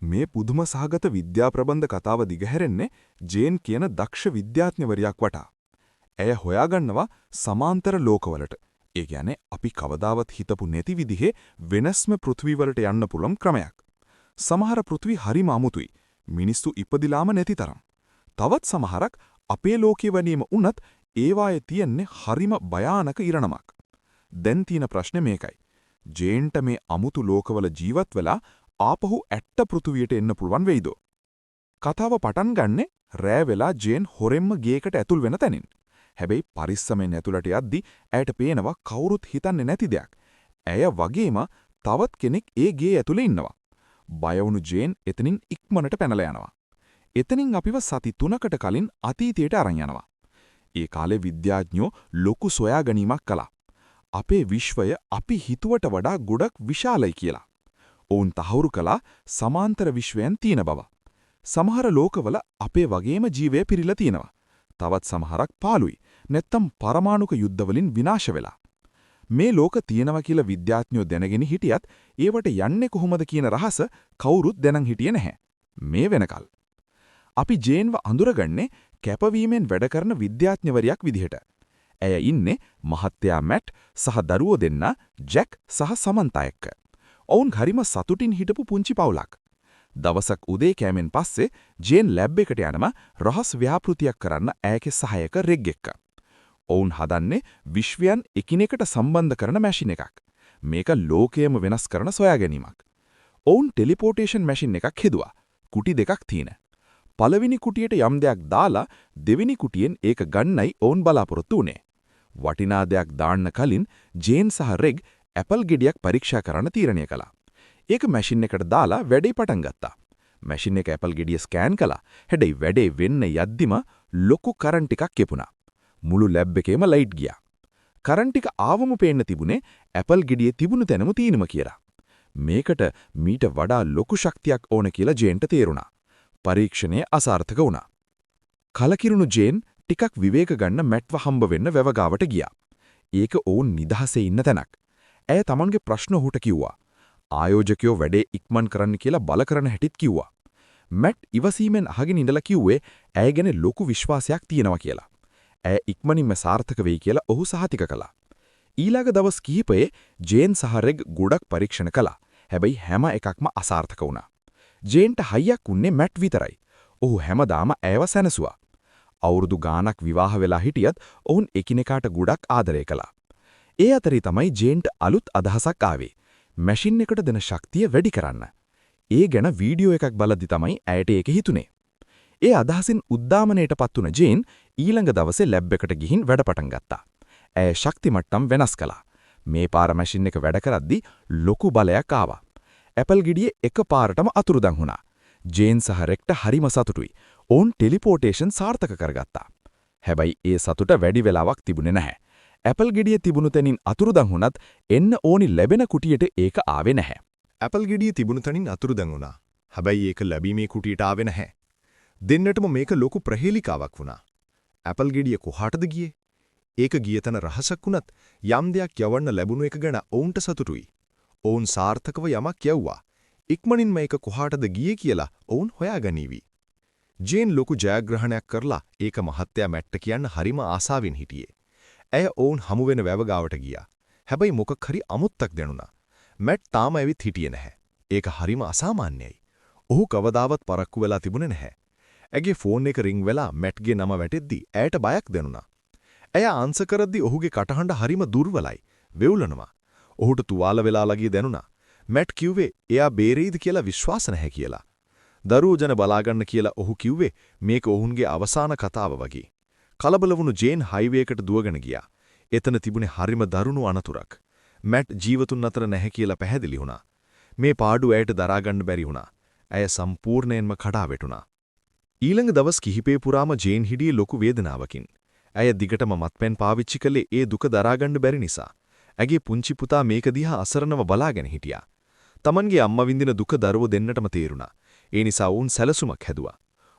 මේ පුදුම සහගත විද්‍යා ප්‍රබන්ධ කතාව දිගහැරෙන්නේ ජේන් කියන දක්ෂ විද්‍යාඥවරියක් වටා. ඇය හොයාගන්නවා සමාන්තර ලෝකවලට. ඒ කියන්නේ අපි කවදාවත් හිතපු නැති විදිහේ වෙනස්ම පෘථිවි වලට යන්න පුළුවන් ක්‍රමයක්. සමහර පෘථිවි හරිම අමුතුයි. මිනිස්සු ඉපදිලාම නැති තරම්. තවත් සමහරක් අපේ ලෝකයේ වනීම වුණත් ඒවායේ තියෙන්නේ හරිම භයානක ඉරණමක්. දැන් තියෙන ප්‍රශ්නේ මේකයි. ජේන්ට මේ අමුතු ලෝකවල ජීවත් වෙලා ආපහු ඇට්ට පෘථුවියට එන්න පුළුවන් වෙයිද? කතාව පටන් ගන්නෙ රෑ වෙලා ජේන් හොරෙන්ම ගේකට ඇතුල් වෙන තැනින්. හැබැයි පරිස්සමෙන් ඇතුළට යද්දි ඇයට පේනවා කවුරුත් හිතන්නේ නැති දෙයක්. ඇය වගේම තවත් කෙනෙක් ඒ ගේ ඇතුලේ ඉන්නවා. බය වුණු ජේන් එතනින් ඉක්මනට පැනලා යනවා. එතනින් අපිව සති 3කට කලින් අතීතයට අරන් යනවා. ඒ කාලේ විද්‍යාඥයෝ ලොකු සොයාගැනීමක් කළා. අපේ විශ්වය අපි හිතුවට වඩා ගොඩක් විශාලයි කියලා. ඔවුන් තහවුරු කළා සමාන්තර විශ්වයන් තියෙන බව. සමහර ලෝකවල අපේ වගේම ජීවය පිරීලා තියෙනවා. තවත් සමහරක් පාළුයි. නැත්තම් පරමාණුක යුද්ධවලින් විනාශ වෙලා. මේ ලෝක තියෙනවා කියලා විද්‍යාඥයෝ දැනගෙන හිටියත් ඒවට යන්නේ කොහොමද කියන රහස කවුරුත් දැනන් හිටියේ නැහැ. මේ වෙනකල්. අපි ජේන්ව අඳුරගන්නේ කැපවීමෙන් වැඩ කරන විද්‍යාඥවරියක් විදිහට. ඇය ඉන්නේ මහත්තයා මැට් සහ දරුවෝ දෙන්න ජැක් සහ සමන්තා එක්ක. ඔවුන් හරිම සතුටින් හිටපු පුංචි පවුලක්. දවසක් උදේ කෑමෙන් පස්සේ ජේන් ලැබ් එකට යනම රහස් ව්‍යාපෘතියක් කරන්න ඇයගේ සහායක රෙග් එක්ක. ඔවුන් හදන්නේ විශ්වයන් එකිනෙකට සම්බන්ධ කරන මැෂින් එකක්. මේක ලෝකයම වෙනස් කරන සොයාගැනීමක්. ඔවුන් ටෙලිපෝර්ටේෂන් මැෂින් එකක් හදුවා. කුටි දෙකක් තියෙන. පළවෙනි කුටියට යම් දෙයක් දාලා දෙවෙනි කුටියෙන් ඒක ගන්නයි ඔවුන් බලාපොරොත්තු වුණේ. වටිනා දෙයක් දාන්න කලින් ජේන් සහ රෙග් ඇපල් ගෙඩියක් පරීක්ෂා කරන්න තීරණය කළා. ඒක මැෂින් එකට දාලා වැඩේ පටන් ගත්තා. මැෂින් එක ඇපල් ගෙඩිය ස්කෑන් කළා. හැබැයි වැඩේ වෙන්න යද්දිම ලොකු කරන්ට් එකක් කෙපුණා. මුළු ලැබ් එකේම ලයිට් ගියා. කරන්ට් එක ආවම පේන්න තිබුණේ ඇපල් ගෙඩියේ තිබුණු තැනම තියෙනම කියලා. මේකට මීට වඩා ලොකු ශක්තියක් ඕන කියලා ජේන්ට තේරුණා. පරීක්ෂණය අසාර්ථක වුණා. කලකිරුණු ජේන් ටිකක් විවේක ගන්න මැට්ව හම්බ වෙන්න වැවගාවට ගියා. ඒක ඔවුන් නිදහසේ ඉන්න තැනක්. ඇය තමන්ගේ ප්‍රශ්න ඔහුට කිව්වා. ආයෝජකයෝ වැඩේ ඉක්මන් කරන්න කියලා බල කරන හැටිත් කිව්වා. මැට් ඉවසීමෙන් අහගෙන ඉඳලා කිව්වේ ඇය ගැන ලොකු විශ්වාසයක් තියෙනවා කියලා. ඇය ඉක්මනින්ම සාර්ථක වෙයි කියලා ඔහු සහතික කළා. ඊළඟ දවස් කිහිපයේ ජේන් සහ රෙග් ගොඩක් පරීක්ෂණ කළා. හැබැයි හැම එකක්ම අසාර්ථක වුණා. ජේන්ට හයියක් උන්නේ මැට් විතරයි. ඔහු හැමදාම ඇයව සැනසුවා. අවුරුදු ගාණක් විවාහ වෙලා හිටියත් ඔවුන් එකිනෙකාට ගොඩක් ආදරය කළා. ඒ අතරේ තමයි ජේන්ට අලුත් අදහසක් ආවේ. මැෂින් එකට දෙන ශක්තිය වැඩි කරන්න. ඒ ගැන වීඩියෝ එකක් බලද්දි තමයි ඇයට ඒක හිතුනේ. ඒ අදහසින් උද්දාමනයටපත් වුණ ජේන් ඊළඟ දවසේ ලැබ් එකට ගිහින් වැඩ පටන් ගත්තා. ඇය ශක්ති මට්ටම් වෙනස් කළා. මේ පාර මැෂින් එක වැඩ කරද්දි ලොකු බලයක් ආවා. ඇපල් ගෙඩිය එකපාරටම අතුරුදන් වුණා. ජේන් සහ රෙක්ට හරිම සතුටුයි. ඔවුන් ටෙලිපෝර්ටේෂන් සාර්ථක කරගත්තා. හැබැයි ඒ සතුට වැඩි වෙලාවක් තිබුණේ නැහැ. ඇපල් ගෙඩිය තිබුණු තැනින් අතුරුදන් වුණත් එන්න ඕනි ලැබෙන කුටියට ඒක ආවේ නැහැ. ඇපල් ගෙඩිය තිබුණු තැනින් අතුරුදන් වුණා. හැබැයි ඒක ලැබීමේ කුටියට ආවේ නැහැ. දෙන්නටම මේක ලොකු ප්‍රහේලිකාවක් වුණා. ඇපල් ගෙඩිය කොහාටද ගියේ? ඒක ගිය තැන රහසක් වුණත් යම් දෙයක් යවන්න ලැබුණු එක ගැන ඔවුන්ට සතුටුයි. ඔවුන් සාර්ථකව යමක් යවුවා. ඉක්මනින්ම ඒක කොහාටද ගියේ කියලා ඔවුන් හොයාගනීවි. ජේන් ලොකු ජයග්‍රහණයක් කරලා ඒක මහත්තයා මැට්ට කියන්න හරිම ආසාවෙන් හිටියේ. ඇය ඔවුන් හමු වෙන වැවගාවට ගියා. හැබැයි මොකක් හරි අමුත්තක් දැනුණා. මැට් තාම ඇවිත් හිටියේ නැහැ. ඒක හරිම අසාමාන්‍යයි. ඔහු කවදාවත් පරක්කු වෙලා තිබුණේ නැහැ. ඇගේ ෆෝන් එක රින් වෙලා මැට්ගේ නම වැටෙද්දි ඇයට බයක් දැනුණා. ඇය ආන්සර් කරද්දි ඔහුගේ කටහඬ හරිම දුර්වලයි. වෙවුලනවා. ඔහුට තුවාල වෙලා ලගී දැනුණා. මැට් කිව්වේ එයා බේරෙයිද කියලා විශ්වාස නැහැ කියලා. දරුවෝ ජන බලාගන්න කියලා ඔහු කිව්වේ මේක ඔවුන්ගේ අවසාන කතාව වගේ. කලබල වුණු ජේන් හයිවේ එකට දුවගෙන ගියා. එතන තිබුණේ හරිම දරුණු අනතුරක්. මැට් ජීවතුන් අතර නැහැ කියලා පැහැදිලි වුණා. මේ පාඩුව ඇයට දරා ගන්න බැරි වුණා. ඇය සම්පූර්ණයෙන්ම කඩා වැටුණා. ඊළඟ දවස් කිහිපේ පුරාම ජේන් හිටියේ ලොකු වේදනාවකින්. ඇය දිගටම මත්පැන් පාවිච්චි කළේ ඒ දුක දරා ගන්න බැරි නිසා. ඇගේ පුංචි පුතා මේක දිහා අසරණව බලාගෙන හිටියා. තමන්ගේ අම්මා විඳින දුක දරුවෝ දෙන්නටම තේරුණා. ඒ නිසා ඔවුන් සැලසුමක් හැදුවා.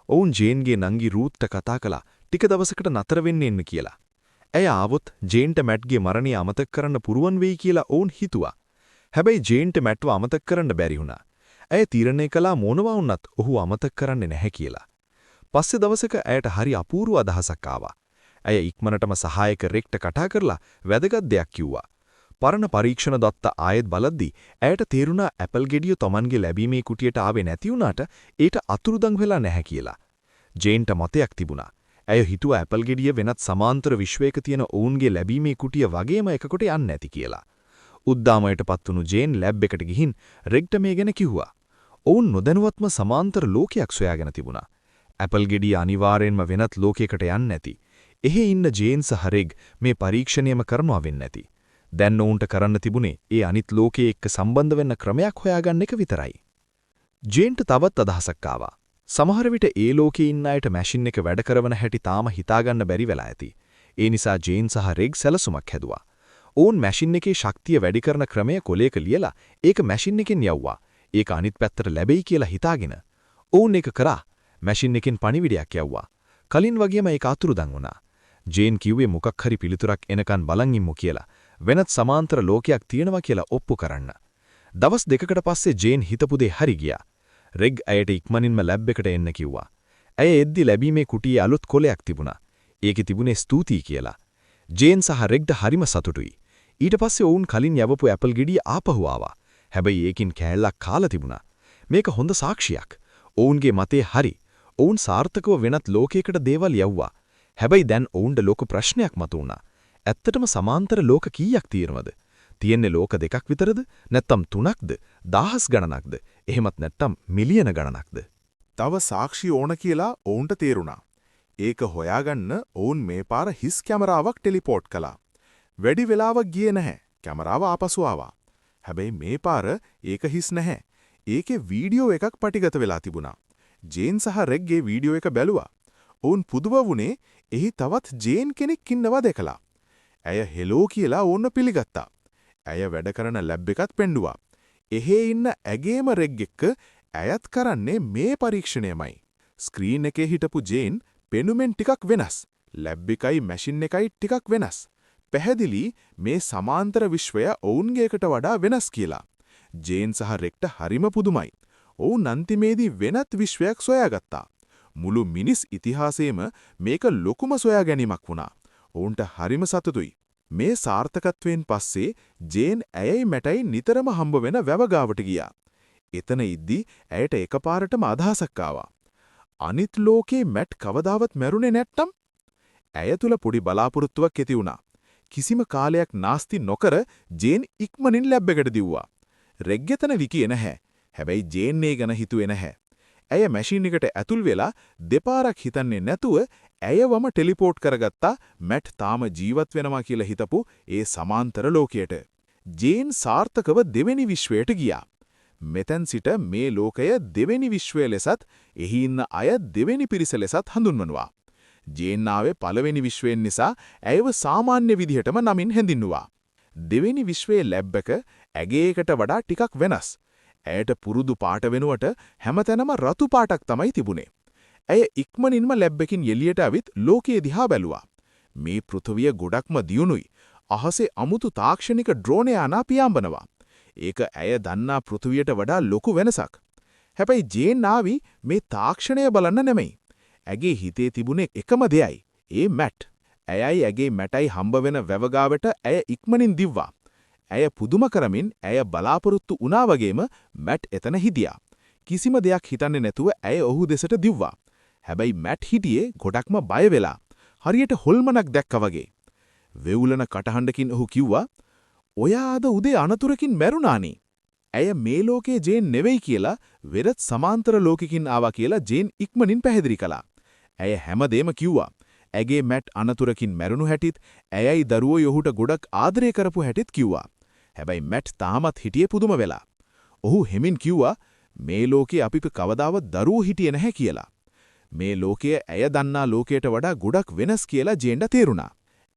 ඔවුන් ජේන්ගේ නංගි රූත්ට කතා කළා ටික දවසකට නතර වෙන්න එන්න කියලා. ඇය ආවොත් ජේන්ට මැට්ගේ මරණය අමතක කරන්න පුරුවන් වෙයි කියලා ඔවුන් හිතුවා. හැබැයි ජේන්ට මැට්ව අමතක කරන්න බැරි වුණා. ඇය තීරණය කළා මොනවා වුණත් ඔහු අමතක කරන්නේ නැහැ කියලා. පස්සේ දවසක ඇයට හරි අපූර්ව අදහසක් ආවා. ඇය ඉක්මනටම සහායක රෙක්ට කතා කරලා වැදගත් දෙයක් කිව්වා. පරණ පරීක්ෂණ දත්ත ආයෙත් බලද්දී ඇයට තේරුණා ඇපල් ගෙඩිය Tamanගේ ලැබීමේ කුටියට ආවේ නැති වුණාට ඒට අතුරුදන් වෙලා නැහැ කියලා. ජේන්ට මතයක් තිබුණා. ඇය හිතුවා ඇපල් ගෙඩිය වෙනත් සමාන්තර විශ්වයක තියෙන ඔවුන්ගේ ලැබීමේ කුටිය වගේම එකකට යන්නේ නැති කියලා. උද්දාමයටපත් වුණු ජේන් ලැබ් එකට ගිහින් රෙග්ට මේ ගැන කිව්වා. ඔවුන් නොදැනුවත්ම සමාන්තර ලෝකයක් සොයාගෙන තිබුණා. ඇපල් ගෙඩිය අනිවාර්යෙන්ම වෙනත් ලෝකයකට යන්නේ නැති. එහි ඉන්න ජේන් සහ රෙග් මේ පරීක්ෂණයම කරනවා වෙන්නේ නැති. දැන් ඔවුන්ට කරන්න තිබුණේ ඒ අනිත් ලෝකයේ එක්ක සම්බන්ධ වෙන්න ක්‍රමයක් හොයාගන්න එක විතරයි. ජේන්ට තවත් අදහසක් ආවා. සමහර විට ඒ ලෝකේ ඉන්න අයට මැෂින් එක වැඩ කරන හැටි තාම හිතාගන්න බැරි වෙලා ඇති. ඒ නිසා ජේන් සහ රෙග් සැලසුමක් හැදුවා. ඔවුන් මැෂින් එකේ ශක්තිය වැඩි කරන ක්‍රමය කොලයක ලියලා ඒක මැෂින් එකෙන් යවුවා. ඒක අනිත් පැත්තට ලැබෙයි කියලා හිතාගෙන. ඔවුන් ඒක කරා. මැෂින් එකෙන් පණිවිඩයක් යවුවා. කලින් වගේම ඒක අතුරුදන් වුණා. ජේන් කිව්වේ මොකක් හරි පිළිතුරක් එනකන් බලන් ඉම්මු කියලා. වෙනත් සමාන්තර ලෝකයක් තියෙනවා කියලා ඔප්පු කරන්න. දවස් දෙකකට පස්සේ ජේන් හිතපු දේ හරි ගියා. රෙග් ඇයට ඉක්මනින්ම ලැබ් එකට එන්න කිව්වා. ඇය එද්දි ලැබීමේ කුටියේ අලුත් කොලයක් තිබුණා. ඒකේ තිබුණේ ස්තුතියි කියලා. ජේන් සහ රෙග්ට හරිම සතුටුයි. ඊට පස්සේ ඔවුන් කලින් යවපු ඇපල් ගෙඩිය ආපහු ආවා. හැබැයි ඒකින් කෑල්ලක් කාලා තිබුණා. මේක හොඳ සාක්ෂියක්. ඔවුන්ගේ මතේ හරි. ඔවුන් සාර්ථකව වෙනත් ලෝකයකට දේවල් යවුවා. හැබැයි දැන් ඔවුන්ට ලොකු ප්‍රශ්නයක් මතුවුණා. ඇත්තටම සමාන්තර ලෝක කීයක් තියෙනවද? තියෙන්නේ ලෝක දෙකක් විතරද? නැත්නම් තුනක්ද? දහස් ගණනක්ද? එහෙමත් නැත්නම් මිලියන ගණනක්ද? තව සාක්ෂි ඕන කියලා ඔවුන්ට තේරුණා. ඒක හොයාගන්න ඔවුන් මේ පාර හිස් කැමරාවක් ටෙලිපෝට් කළා. වැඩි වෙලාවක් ගියේ නැහැ. කැමරාව ආපසු ආවා. හැබැයි මේ පාර ඒක හිස් නැහැ. ඒකේ වීඩියෝ එකක් පටිගත වෙලා තිබුණා. ජේන් සහ රෙග්ගේ වීඩියෝ එක බැලුවා. ඔවුන් පුදුම වුණේ එහි තවත් ජේන් කෙනෙක් ඉන්නවා දැකලා. ඇය හෙලෝ කියලා ඕන්න පිළිගත්තා. ඇය වැඩ කරන ලැබ් එකත් පෙන්නුවා. එහෙ ඉන්න ඇගේම රෙග් එක්ක ඇයත් කරන්නේ මේ පරීක්ෂණයමයි. ස්ක්‍රීන් එකේ හිටපු ජේන් පෙනුමෙන් ටිකක් වෙනස්. ලැබ් එකයි මැෂින් එකයි ටිකක් වෙනස්. පැහැදිලි මේ සමාන්තර විශ්වය ඔවුන්ගේ එකට වඩා වෙනස් කියලා. ජේන් සහ රෙග්ට හරිම පුදුමයි. ඔවුන් අන්තිමේදී වෙනත් විශ්වයක් සොයාගත්තා. මුළු මිනිස් ඉතිහාසයේම මේක ලොකුම සොයා ගැනීමක් වුණා. ඔවුන්ට හරිම සතුටුයි. මේ සාර්ථකත්වයෙන් පස්සේ ජේන් ඇයයි මැටයි නිතරම හම්බ වෙන වැව ගාවට ගියා. එතන ඉද්දි ඇයට එකපාරටම අදහසක් ආවා. අනිත් ලෝකේ මැට් කවදාවත් මැරුණේ නැත්තම්? ඇය තුල පොඩි බලාපොරොත්තුවක් ඇති වුණා. කිසිම කාලයක් නාස්ති නොකර ජේන් ඉක්මනින් ලැබ් එකට දිව්වා. රෙග් එතන විකියේ නැහැ. හැබැයි ජේන් ඒ ගැන හිතුවේ නැහැ. ඇය මැෂින් එකට ඇතුල් වෙලා දෙපාරක් හිතන්නේ නැතුව ඇයවම ටෙලිපෝට් කරගත්තා මැට් තාම ජීවත් වෙනවා කියලා හිතපු ඒ සමාන්තර ලෝකයට. ජේන් සාර්ථකව දෙවෙනි විශ්වයට ගියා. මෙතෙන් සිට මේ ලෝකය දෙවෙනි විශ්වය ලෙසත් එහි ඉන්න අය දෙවෙනි පිරිස ලෙසත් හඳුන්වනවා. ජේන් ආවේ පළවෙනි විශ්වයෙන් නිසා ඇයව සාමාන්‍ය විදිහටම නමින් හැඳින්වුවා. දෙවෙනි විශ්වයේ ලැබ් එක ඇගේ එකට වඩා ටිකක් වෙනස්. ඇයට පුරුදු පාට වෙනුවට හැමතැනම රතු පාටක් තමයි තිබුණේ. ඇය ඉක්මනින්ම ලැබ් එකකින් එළියට ඇවිත් ලෝකයේ දිහා බැලුවා. මේ පෘථුවිය ගොඩක්ම දියුණුයි. අහසේ අමුතු තාක්ෂණික ඩ්‍රෝන යානා පියාඹනවා. ඒක ඇය දන්නා පෘථුවියට වඩා ලොකු වෙනසක්. හැබැයි ජේන් ආවි මේ තාක්ෂණය බලන්න නෙමෙයි. ඇගේ හිතේ තිබුණේ එකම දෙයයි. ඒ මැට්. ඇයයි ඇගේ මැටයි හම්බ වෙන වැවගාවට ඇය ඉක්මනින් දිව්වා. ඇය පුදුම කරමින් ඇය බලාපොරොත්තු වුණා වගේම මැට් එතන හිටියා. කිසිම දෙයක් හිතන්නේ නැතුව ඇය ඔහු දෙසට දිව්වා. හැබැයි මැට් හිටියේ ගොඩක්ම බය වෙලා. හරියට හොල්මනක් දැක්කා වගේ. වෙවුලන කටහඬකින් ඔහු කිව්වා, "ඔයා අද උදේ අනතුරකින් මැරුණානේ." ඇය මේ ලෝකේ ජේන් නෙවෙයි කියලා වෙරත් සමාන්තර ලෝකකින් ආවා කියලා ජේන් ඉක්මනින් පැහැදිලි කළා. ඇය හැමදේම කිව්වා. ඇගේ මැට් අනතුරකින් මැරුණු හැටිත් ඇයයි දරුවෝ යොහුට ගොඩක් ආදරය කරපු හැටිත් කිව්වා. හැබැයි මැට් තාමත් හිටියේ පුදුම වෙලා. ඔහු හෙමින් කිව්වා මේ ලෝකේ අපි කවදාවත් දරුවෝ හිටියේ නැහැ කියලා. මේ ලෝකය ඇය දන්නා ලෝකයට වඩා ගොඩක් වෙනස් කියලා ජේන්ට තේරුණා.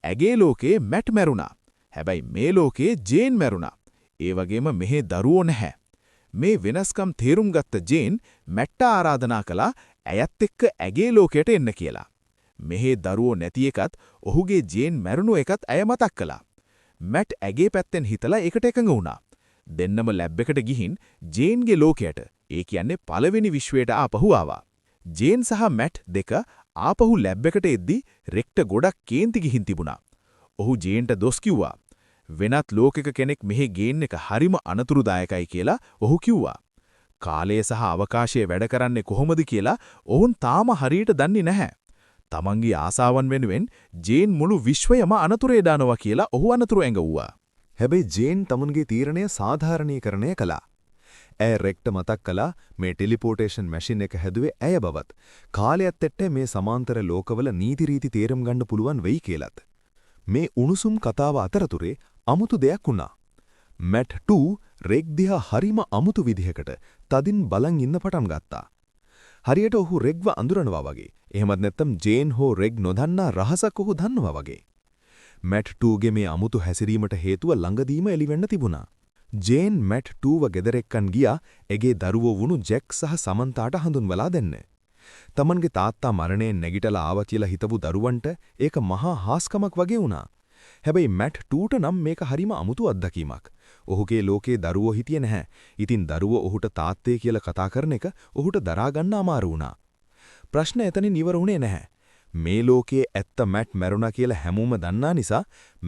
ඇගේ ලෝකේ මැට් මැරුණා. හැබැයි මේ ලෝකේ ජේන් මැරුණා. ඒ වගේම මෙහි දරුවෝ නැහැ. මේ වෙනස්කම් තේරුම් ගත්ත ජේන් මැට්ට ආරාධනා කළා ඇයත් එක්ක ඇගේ ලෝකයට එන්න කියලා. මෙහි දරුවෝ නැති එකත් ඔහුගේ ජේන් මැරුණු එකත් ඇය මතක් කළා. මැට් ඇගේ පැත්තෙන් හිතලා ඒකට එකඟ වුණා. දෙන්නම ලැබ් එකට ගිහින් ජේන්ගේ ලෝකයට ඒ කියන්නේ පළවෙනි විශ්වයට ආපහු ආවා. ජේන් සහ මැට් දෙක ආපහු ලැබ් එකට එද්දි රෙක්ට ගොඩක් කේන්ති ගිහින් තිබුණා. ඔහු ජේන්ට දොස් කිව්වා. වෙනත් ලෝකෙක කෙනෙක් මෙහි ගේන් එක හරිම අනතුරුදායකයි කියලා ඔහු කිව්වා. කාලය සහ අවකාශය වැඩ කරන්නේ කොහොමද කියලා ඔවුන් තාම හරියට දන්නේ නැහැ. තමන්ගේ ආසාවන් වෙනුවෙන් ජේන් මුළු විශ්වයම අනතුරේ දානවා කියලා ඔහු අනතුරු ඇඟවුවා. හැබැයි ජේන් තමුන්ගේ තීරණය සාධාරණීකරණය කළා. ඇය රෙක්ට මතක් කළා මේ ටෙලිපෝටේෂන් මැෂින් එක හැදුවේ ඇය බවත්. කාලයත් එක්ක මේ සමාන්තර ලෝකවල නීති රීති තේරුම් ගන්න පුළුවන් වෙයි කියලත්. මේ උණුසුම් කතාව අතරතුරේ අමුතු දෙයක් වුණා. මැට් 2 රෙක් දිහා හරිම අමුතු විදිහකට තදින් බලන් ඉන්න පටන් ගත්තා. හරියට ඔහු රෙග්ව අඳුරනවා වගේ. එහෙමත් නැත්නම් ජේන් හෝ රෙග් නොදන්නා රහසක් ඔහු දන්නවා වගේ. මැට් 2ගේ මේ අමුතු හැසිරීමට හේතුව ළඟදීම එළිවෙන්න තිබුණා. ජේන් මැට් 2ව ගෙදර එක්කන් ගියා එගේ දරුවෝ වුණු ජැක් සහ සමන්තාට හඳුන්වලා දෙන්න. තමන්ගේ තාත්තා මරණයෙන් නැගිටලා ආවා කියලා හිතපු දරුවන්ට ඒක මහා හාස්කමක් වගේ වුණා. හැබැයි මැට් 2ට නම් මේක හරිම අමුතු අත්දැකීමක්. ඔහුගේ ලෝකේ දරුවෝ හිටියේ නැහැ. ඉතින් දරුවෝ ඔහුට තාත්තේ කියලා කතා කරන එක ඔහුට දරා ගන්න අමාරු වුණා. ප්‍රශ්න එතනින් ඉවර වුණේ නැහැ. මේ ලෝකයේ ඇත්ත මැට් මැරුණා කියලා හැමෝම දන්නා නිසා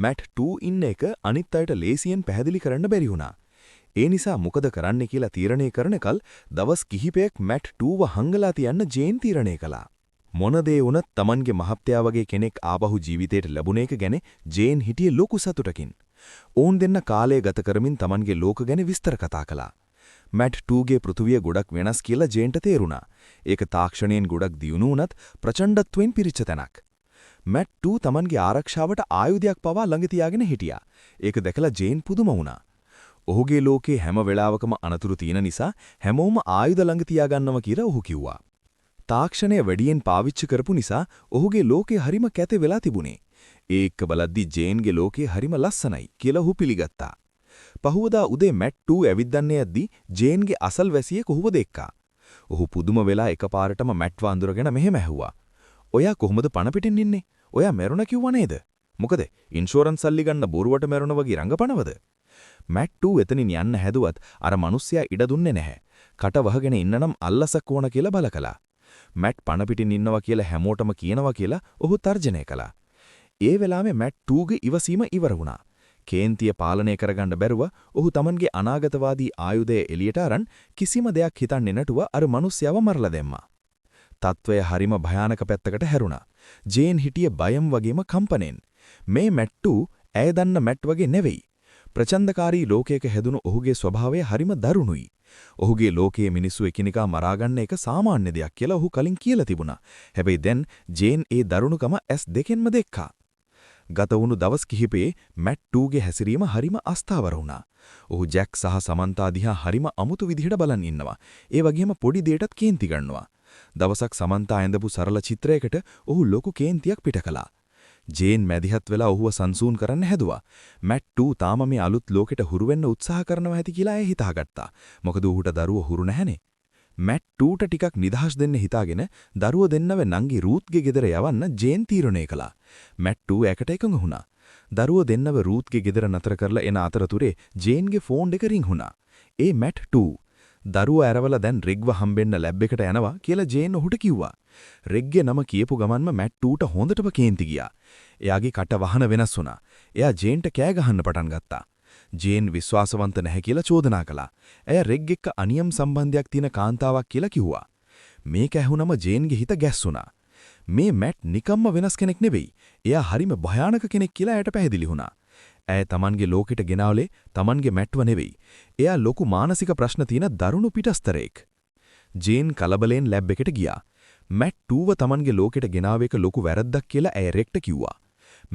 මැට් 2 ඉන්න එක අනිත් අයට ලේසියෙන් පැහැදිලි කරන්න බැරි වුණා. ඒ නිසා මොකද කරන්න කියලා තීරණය කරනකල් දවස් කිහිපයක් මැට් 2ව හංගලා තියන්න ජේන් තීරණය කළා. මොන දේ වුණත් Tamanගේ මහත්තයා වගේ කෙනෙක් ආපහු ජීවිතයට ලැබුණ එක ගැන ජේන් හිටියේ ලොකු සතුටකින්. ඕන් දෙන්න කාලය ගත කරමින් Tamanගේ ලෝක ගැන විස්තර කතා කළා. මැට් 2ගේ පෘථුවිය ගොඩක් වෙනස් කියලා ජේන්ට තේරුණා. ඒක තාක්ෂණයෙන් ගොඩක් දියුණු වුණත් ප්‍රචණ්ඩත්වයෙන් පිරිච්ච තැනක්. මැට් 2 Tamanගේ ආරක්ෂාවට ආයුධයක් පවා ළඟ තියාගෙන හිටියා. ඒක දැකලා ජේන් පුදුම වුණා. ඔහුගේ ලෝකේ හැම වෙලාවකම අනතුරු තියෙන නිසා හැමෝම ආයුධ ළඟ තියාගන්නවා කියලා ඔහු කිව්වා. තාක්ෂණය වැඩියෙන් පාවිච්චි කරපු නිසා ඔහුගේ ලෝකේ හරිම කැත වෙලා තිබුණේ. ඒක බලද්දි ජේන්ගේ ලෝකේ හරිම ලස්සනයි කියලා ඔහු පිළිගත්තා. පහුවදා උදේ මැට් 2 ඇවිද්දන්නේ යද්දි ජේන්ගේ අසල්වැසියෙක් ඔහුව දැක්කා. ඔහු පුදුම වෙලා එකපාරටම මැට්ව අඳුරගෙන මෙහෙම ඇහුවා. "ඔයා කොහොමද පණ පිටින් ඉන්නේ? ඔයා මැරුණ කිව්වා නේද? මොකද ඉන්ෂුරන්ස් සල්ලි ගන්න බොරුවට මැරුණ වගේ රංගපනවද?" මැට් 2 එතනින් යන්න හැදුවත් අර මිනිස්සයා ඉඩ දුන්නේ නැහැ. කට වහගෙන ඉන්න නම් අල්ලසක් ඕන කියලා බල කළා. මැට් පණ පිටින් ඉන්නවා කියලා හැමෝටම කියනවා කියලා ඔහු තර්ජනය කළා. ඒ වෙලාවේ මැට් 2ගේ ඉවසීම ඉවර වුණා. කේන්තිය පාලනය කරගන්න බැරුව ඔහු Tamanගේ අනාගතවාදී ආයුධය එළියට අරන් කිසිම දෙයක් හිතන්නේ නැතුව අර මිනිස්සයව මරලා දැම්මා. තත්වය හරිම භයානක පැත්තකට හැරුණා. ජේන් හිටියේ බයම් වගේම කම්පණයෙන්. මේ මැට් 2 ඇය දන්න මැට් වගේ නෙවෙයි. ප්‍රචණ්ඩකාරී ලෝකයක හැදුණු ඔහුගේ ස්වභාවය හරිම දරුණුයි. ඔහුගේ ලෝකයේ මිනිස්සු එකිනෙකා මරාගන්න එක සාමාන්‍ය දෙයක් කියලා ඔහු කලින් කියලා තිබුණා. හැබැයි දැන් ජේන් ඒ දරුණුකම S2කින්ම දැක්කා. ගත වුණු දවස් කිහිපේ මැට් 2ගේ හැසිරීම හරිම අස්ථාවර වුණා. ඔහු ජැක් සහ සමන්තා දිහා හරිම අමුතු විදිහට බලන් ඉන්නවා. ඒ වගේම පොඩි දෙයටත් කේන්ති ගන්නවා. දවසක් සමන්තා ඇඳපු සරල චිත්‍රයකට ඔහු ලොකු කේන්තියක් පිට කළා. ජේන් මැදිහත් වෙලා ඔහුව සංසූන් කරන්න හැදුවා. මැට් 2 තාම මේ අලුත් ලෝකෙට හුරු වෙන්න උත්සාහ කරනවා ඇති කියලා ඇය හිතාගත්තා. මොකද ඌට දරුවෝ හුරු නැහනේ. මැට් 2ට ටිකක් නිදහස් දෙන්න හිතාගෙන දරුවෝ දෙන්නව නංගි රූත්ගේ ගෙදර යවන්න ජේන් තීරණය කළා. මැට් 2 ඒකට එකඟ වුණා. දරුවෝ දෙන්නව රූත්ගේ ගෙදර නතර කරලා එන අතරතුරේ ජේන්ගේ ෆෝන් එක රින් වුණා. ඒ මැට් 2 දරුවෝ ඇරවලා දැන් රෙග්ව හම්බෙන්න ලැබ් එකට යනවා කියලා ජේන් ඔහුට කිව්වා. රෙග්ගේ නම කියපු ගමන්ම මැට් 2ට හොඳටම කේන්ති ගියා. එයාගේ කට වහන වෙනස් වුණා. එයා ජේන්ට කෑ ගහන්න පටන් ගත්තා. ජේන් විශ්වාසවන්ත නැහැ කියලා චෝදනා කළා. එයා රෙග් එක්ක අනියම් සම්බන්ධයක් තියෙන කාන්තාවක් කියලා කිව්වා. මේක ඇහුනම ජේන්ගේ හිත ගැස්සුණා. මේ මැට් නිකම්ම වෙනස් කෙනෙක් නෙවෙයි. එයා හරිම භයානක කෙනෙක් කියලා ඇයට පැහැදිලි වුණා. ඇය Tamanගේ ලෝකෙට ගෙනාවලේ Tamanගේ මැට්ව නෙවෙයි. එයා ලොකු මානසික ප්‍රශ්න තියෙන දරුණු පිටස්තරෙක්. ජේන් කලබලෙන් ලැබ් එකට ගියා. මැට් 2ව Tamanගේ ලෝකෙට ගෙනාව එක ලොකු වැරද්දක් කියලා ඇය රෙක්ට කිව්වා.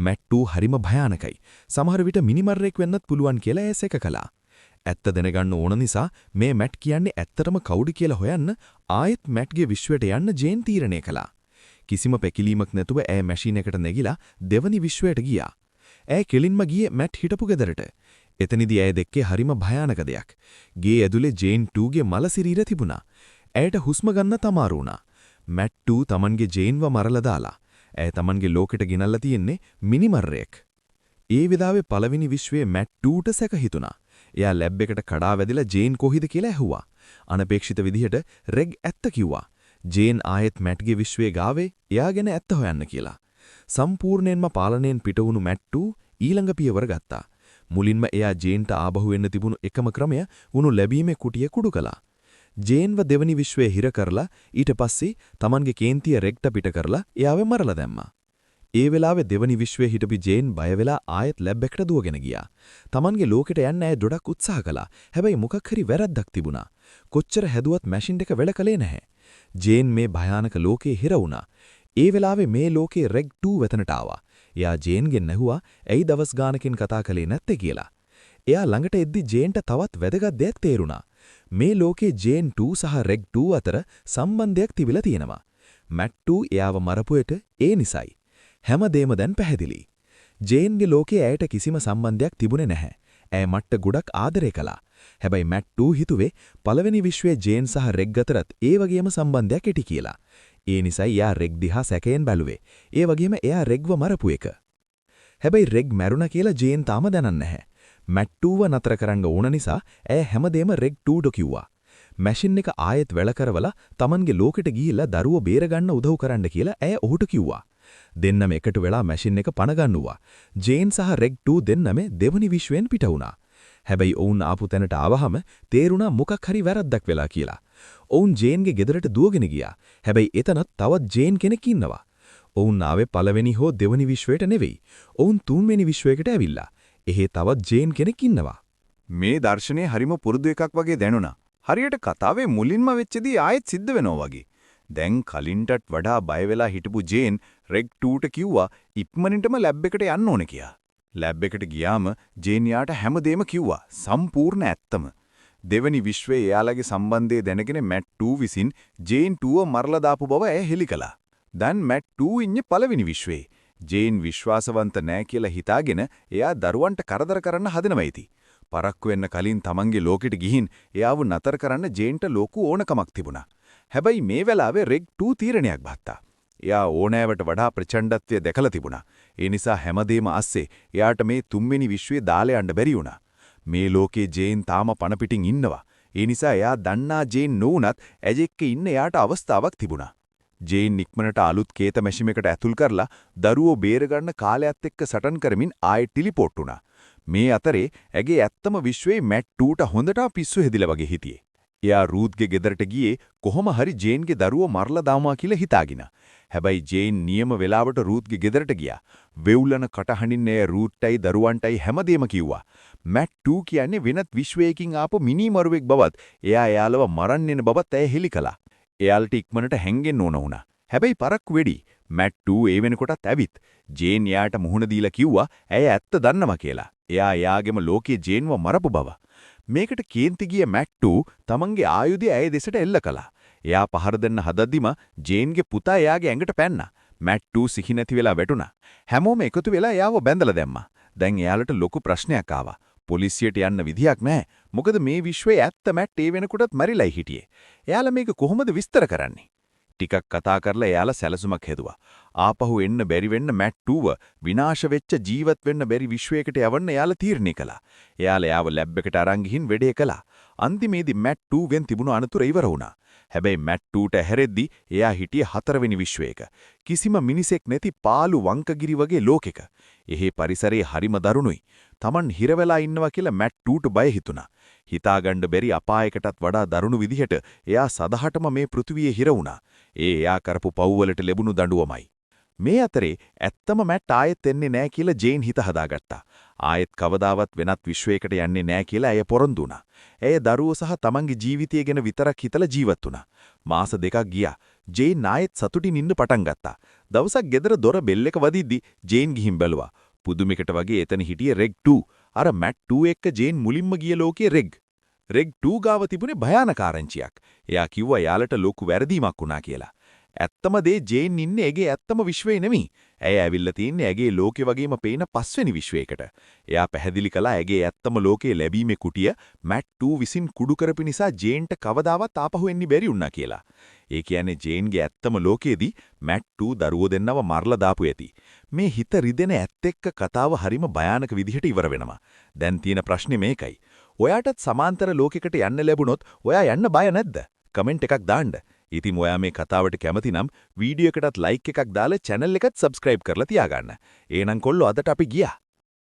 මැට් 2 හරිම භයානකයි. සමහර විට මිනිමරෙක් වෙන්නත් පුළුවන් කියලා ඇය සැක කළා. ඇත්ත දැනගන්න ඕන නිසා මේ මැට් කියන්නේ ඇත්තටම කවුද කියලා හොයන්න ආයෙත් මැට්ගේ විශ්වයට යන්න ජේන් තීරණය කළා. කිසිම පැකිලීමක් නැතුව ඇය මැෂින් එකට නැගිලා දෙවනි විශ්වයට ගියා. ඇය කෙලින්ම ගියේ මැට් හිටපු ගෙදරට. එතනදී ඇය දැක්කේ හරිම භයානක දෙයක්. ගේ ඇතුලේ ජේන් 2ගේ මල සිරීර තිබුණා. ඇයට හුස්ම ගන්න තමාරු වුණා. මැට් 2 Tamanගේ ජේන්ව මරලා දාලා. ඇය Tamanගේ ලෝකෙට ගෙනල්ලා තියෙන්නේ මිනිමරෙක්. ඒ විදාවේ පළවෙනි විශ්වයේ මැට් 2ට සැක හිතුණා. එයා ලැබ් එකට කඩා වැදිලා ජේන් කොහිද කියලා ඇහුවා. අනපේක්ෂිත විදිහට රෙග් ඇත්ත කිව්වා. ජේන් ආයෙත් මැට්ගේ විශ්වයේ ගාවේ එයා ගැන ඇත්ත හොයන්න කියලා. සම්පූර්ණයෙන්ම පාලනයෙන් පිටවුණු මැට්ටු ඊළඟ පියවර ගත්තා. මුලින්ම එයා ජේන්ට ආබහුව වෙන්න තිබුණු එකම ක්‍රමය වුණු ලැබීමේ කුටිය කුඩු කළා. ජේන්ව දෙවනි විශ්වයේ හිර කරලා ඊට පස්සේ Tamanගේ කේන්තිය රෙග්ට පිට කරලා එයාව මරලා දැම්මා. ඒ වෙලාවේ දෙවනි විශ්වයේ හිටපු ජේන් බය වෙලා ආයෙත් ලැබ් එකට දුවගෙන ගියා. Tamanගේ ලෝකෙට යන්න ඇය ඩොඩක් උත්සාහ කළා. හැබැයි මොකක් හරි වැරද්දක් තිබුණා. කොච්චර හැදුවත් මැෂින් එක වැඩ කළේ නැහැ. ජේන් මේ භයානක ලෝකේ හිර වුණා. ඒ වෙලාවේ මේ ලෝකේ රෙග් 2 වෙතනට ආවා. එයා ජේන්ගෙන් ඇහුවා ඇයි දවස් ගානකින් කතා කළේ නැත්තේ කියලා. එයා ළඟට එද්දි ජේන්ට තවත් වැදගත් දෙයක් තේරුණා. මේ ලෝකේ ජේන් 2 සහ රෙග් 2 අතර සම්බන්ධයක් තිබිලා තියෙනවා. මැට් 2 එයාව මරපුවට ඒ නිසයි. හැමදේම දැන් පැහැදිලි. ජේන්ගේ ලෝකේ ඇයට කිසිම සම්බන්ධයක් තිබුණේ නැහැ. ඇය මට්ට ගොඩක් ආදරය කළා. හැබැයි මැට් 2 හිතුවේ පළවෙනි විශ්වයේ ජේන් සහ රෙග් අතරත් ඒ වගේම සම්බන්ධයක් ඇති කියලා. ඒ නිසා එයා රෙග් දිහා සැකයෙන් බැලුවේ. ඒ වගේම එයා රෙග්ව මරපු එක. හැබැයි රෙග් මැරුණා කියලා ජේන් තාම දනන්නේ නැහැ. මැට් 2ව නතර කරන්න ඕන නිසා ඇය හැමදේම රෙග් 2ට කිව්වා. මැෂින් එක ආයෙත් වැඩ කරවලා Tamanගේ ලෝකෙට ගිහිල්ලා දරුවෝ බේරගන්න උදව් කරන්න කියලා ඇය ඔහුට කිව්වා. දෙන්නම එකට වෙලා මැෂින් එක පණ ගන්නවා. ජේන් සහ රෙග් 2 දෙන්නම දෙවනි විශ්වයෙන් පිට වුණා. හැබැයි ඔවුන් ආපු තැනට ආවහම තේරුණා මොකක් හරි වැරද්දක් වෙලා කියලා. ඔවුන් ජේන්ගේ ගෙදරට දුවගෙන ගියා. හැබැයි එතනත් තවත් ජේන් කෙනෙක් ඉන්නවා. ඔවුන් ආවේ පළවෙනි හෝ දෙවනි විශ්වයට නෙවෙයි. ඔවුන් තුන්වෙනි විශ්වයකට ඇවිල්ලා. එහෙ තවත් ජේන් කෙනෙක් ඉන්නවා. මේ දර්ශනය හරිම පුරුදු එකක් වගේ දැනුණා. හරියට කතාවේ මුලින්ම වෙච්චදී ආයෙත් සිද්ධ වෙනවා වගේ. දැන් කලින්ටත් වඩා බය වෙලා හිටපු ජේන් රෙග් 2ට කිව්වා ඉක්මනින්ටම ලැබ් එකට යන්න ඕනේ කියලා. ලැබ් එකට ගියාම ජේන් යාට හැමදේම කිව්වා සම්පූර්ණ ඇත්තම. දෙවනි විශ්වයේ එයාලගේ සම්බන්ධය දැනගෙන මැට් 2 විසින් ජේන් 2ව මරලා දාපු බව ඇය හෙළි කළා. දැන් මැට් 2 ඉන්නේ පළවෙනි විශ්වයේ. ජේන් විශ්වාසවන්ත නෑ කියලා හිතාගෙන එයා දරුවන්ට කරදර කරන්න හදනවා ඉති. පරක්කු වෙන්න කලින් Tamanගේ ලෝකෙට ගිහින් එයාව නතර කරන්න ජේන්ට ලොකු ඕනකමක් තිබුණා. හැබැයි මේ වෙලාවේ රෙග් 2 තීරණයක් ගත්තා. එයා ඕනෑවට වඩා ප්‍රචණ්ඩත්වය දැකලා තිබුණා. ඒ නිසා හැමදේම අස්සේ එයාට මේ තුන්වෙනි විශ්වයේ දාලා යන්න බැරි වුණා. මේ ලෝකේ ජේන් තාම පණ පිටින් ඉන්නවා. ඒ නිසා එයා දන්නා ජේන් නොඋනත් ඇජෙක්ක ඉන්න එයාට අවස්ථාවක් තිබුණා. ජේන් නික්මනට අලුත් කේත මැෂිමකට ඇතුල් කරලා දරුවෝ බේරගන්න කාලයත් එක්ක සටන් කරමින් ආයෙ ටෙලිපෝට් වුණා. මේ අතරේ ඇගේ ඇත්තම විශ්වයේ මැට් 2ට හොඳට පිස්සු හැදිලා වගේ හිටියේ. එයා රූත්ගේ ගෙදරට ගියේ කොහොම හරි ජේන්ගේ දරුවෝ මරලා දාමා කියලා හිතාගෙන. හැබැයි ජේන් නියම වෙලාවට රූත්ගේ ගෙදරට ගියා. වෙවුලන කටහඬින් එය රූට්ටයි දරුවන්ටයි හැමදේම කිව්වා. මැට් 2 කියන්නේ වෙනත් විශ්වයකින් ආපු මිනි මරුවෙක් බවත් එයා එයාලව මරන්න එන බවත් ඇය හෙළි කළා. එයාලට ඉක්මනට හැංගෙන්න ඕන වුණා. හැබැයි පරක්කු වෙඩි. මැට් 2 ඒ වෙනකොටත් ඇවිත් ජේන් එයාට මුහුණ දීලා කිව්වා ඇය ඇත්ත දන්නවා කියලා. එයා එයාගේම ලෝකයේ ජේන්ව මරපු බව. මේකට කේන්ති ගිය මැට් 2 තමන්ගේ ආයුධය ඇය දෙසට එල්ල කළා. එයා පහර දෙන්න හදද්දිම ජේන්ගේ පුතා එයාගේ ඇඟට පැන්නා. මැට් 2 සිහි නැති වෙලා වැටුණා. හැමෝම එකතු වෙලා එයාව බැඳලා දැම්මා. දැන් එයාලට ලොකු ප්‍රශ්නයක් ආවා. පොලිසියට යන්න විදියක් නැහැ. මොකද මේ විශ්වයේ ඇත්ත මැට් ඒ වෙනකොටත් මැරිලායි හිටියේ. එයාලා මේක කොහොමද විස්තර කරන්නේ? ටිකක් කතා කරලා එයාලා සැලසුමක් හැදුවා. ආපහු එන්න බැරි වෙන්න මැට් 2ව විනාශ වෙච්ච ජීවත් වෙන්න බැරි විශ්වයකට යවන්න එයාලා තීරණය කළා. එයාලා යාව ලැබ් එකට අරන් ගිහින් වැඩේ කළා. අන්තිමේදී මැට් 2 ගෙන් තිබුණු අනතුර ඉවර වුණා. හැබැයි මැට් 2ට හැරෙද්දි එයා හිටියේ 4 වෙනි විශ්වයක. කිසිම මිනිසෙක් නැති පාළු වංකගිරි වගේ ලෝකෙක. එහි පරිසරයේ හරිම දරුණුයි. Taman හිර වෙලා ඉන්නවා කියලා මැට් 2ට බය හිතුණා. හිතාගන්න බැරි අපායකටත් වඩා දරුණු විදිහට එයා සදහටම මේ පෘථිවියේ හිර වුණා. ඒ එයා කරපු පව්වලට ලැබුණු දඬුවමයි. මේ අතරේ ඇත්තම මැට් ආයෙත් එන්නේ නැහැ කියලා ජේන් හිත හදාගත්තා. ආයෙත් කවදාවත් වෙනත් විශ්වයකට යන්නේ නැහැ කියලා ඇය පොරොන්දු වුණා. ඇය දරුවෝ සහ තමන්ගේ ජීවිතය ගැන විතරක් හිතලා ජීවත් වුණා. මාස දෙකක් ගියා. ජේන් ආයෙත් සතුටින් ඉන්න පටන් ගත්තා. දවසක් ගෙදර දොර බෙල් එක වදිද්දි ජේන් ගිහින් බැලුවා. පුදුමිකට වගේ එතන හිටියේ රෙග් 2. අර මැට් 2 එක්ක ජේන් මුලින්ම ගිය ලෝකයේ රෙග් 2 ගාව තිබුණේ භයානක ආරංචියක්. එයා කිව්වා යාලට ලොකු වැරදීමක් වුණා කියලා. ඇත්තම දේ ජේන් ඉන්නේ ඇගේ ඇත්තම විශ්වයේ නෙමෙයි. ඇය ඇවිල්ලා තින්නේ ඇගේ ලෝකේ වගේම පේන 5 වෙනි විශ්වයකට. එයා පැහැදිලි කළා ඇගේ ඇත්තම ලෝකයේ ලැබීමේ කුටිය මැට් 2 විසින් කුඩු කරපු නිසා ජේන්ට කවදාවත් ආපහු එන්න බැරි වුණා කියලා. ඒ කියන්නේ ජේන්ගේ ඇත්තම ලෝකයේදී මැට් 2 දරුවෝ දෙන්නව මරලා දාපු ඇති. මේ හිත රිදෙන ඇත්ත එක්ක කතාව හරිම භයානක විදිහට ඉවර වෙනවා. දැන් තියෙන ප්‍රශ්නේ මේකයි. ඔයාටත් සමාන්තර ලෝකයකට යන්න ලැබුණොත් ඔයා යන්න බය නැද්ද? කමෙන්ට් එකක් දාන්න. ඉතින් ඔයා මේ කතාවට කැමති නම් වීඩියෝ එකටත් ලයික් එකක් දාලා channel එකත් subscribe කරලා තියාගන්න. එහෙනම් කොල්ලෝ අදට අපි ගියා.